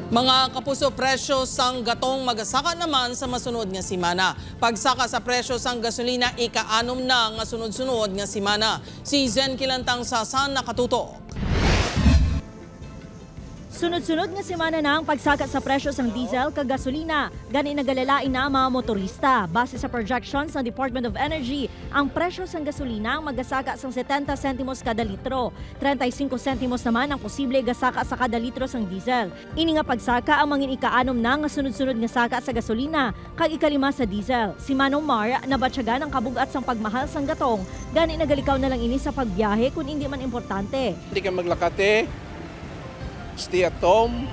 Mga kapuso, presyo sang gatong magasaka naman sa masunod nga simana. Pagsaka sa presyo sang gasolina, ika-anom na nga sunod-sunod nga simana. Si Zen Kilantang Sasan nakatutok. Sunod-sunod nga semana na ang pagsaka sa presyo ng diesel kag gasolina. Gani nagalalain na ang mga motorista. Base sa projections ng Department of Energy, ang presyo ng gasolina ang magasaka sang 70 sentimos kada litro. 35 sentimos naman ang posible gasaka sa kada litro ng diesel. Ini nga pagsaka ang mangin ika-anom na nga sunod-sunod nga saka sa gasolina kag ikalima sa diesel. Si Manong Mar nabatyagan ang kabugat sang pagmahal sang gatong. Gani nagalikaw na lang ini sa pagbiyahe kung hindi man importante. Hindi ka maglakate. Stay at home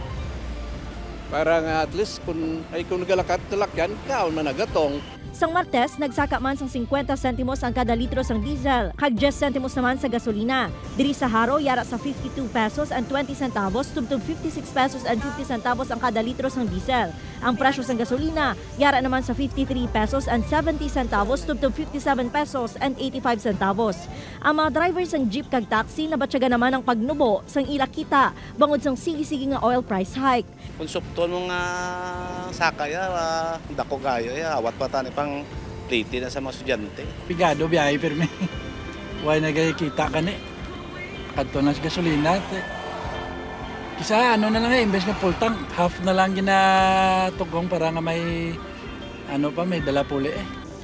para nga at least kung nagalakat talakyan, kaon managatong. Sang Martes, nagsaka man sang 50 sentimos ang kada litro sang diesel, kag 10 sentimos naman sa gasolina. Diri sa Haro, yara sa 52 pesos and 20 centavos, tubtog 56 pesos and 50 centavos ang kada litro sang diesel. Ang presyo sang gasolina, yara naman sa 53 pesos and 70 centavos, tubtog 57 pesos and 85 centavos. Ang mga drivers sang jeep kag taxi, nabatyaga naman ang pagnubo sang ila kita, bangod sang sige-sige nga oil price hike. Konsupton mga sakaya, dako gayo, awat pa tani pang pliti na sa mga estudyante. Pigado biyahe pirmi. Why nagkikita ka ni? Kadto na sa gasolina. Kisa ano na lang imbes nga full tank, half na lang ginatugong para nga may may dala puli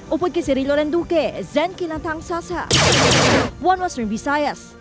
Upod kay Cirilo Renduque, Zen Kilantang Sasa. One Western Visayas.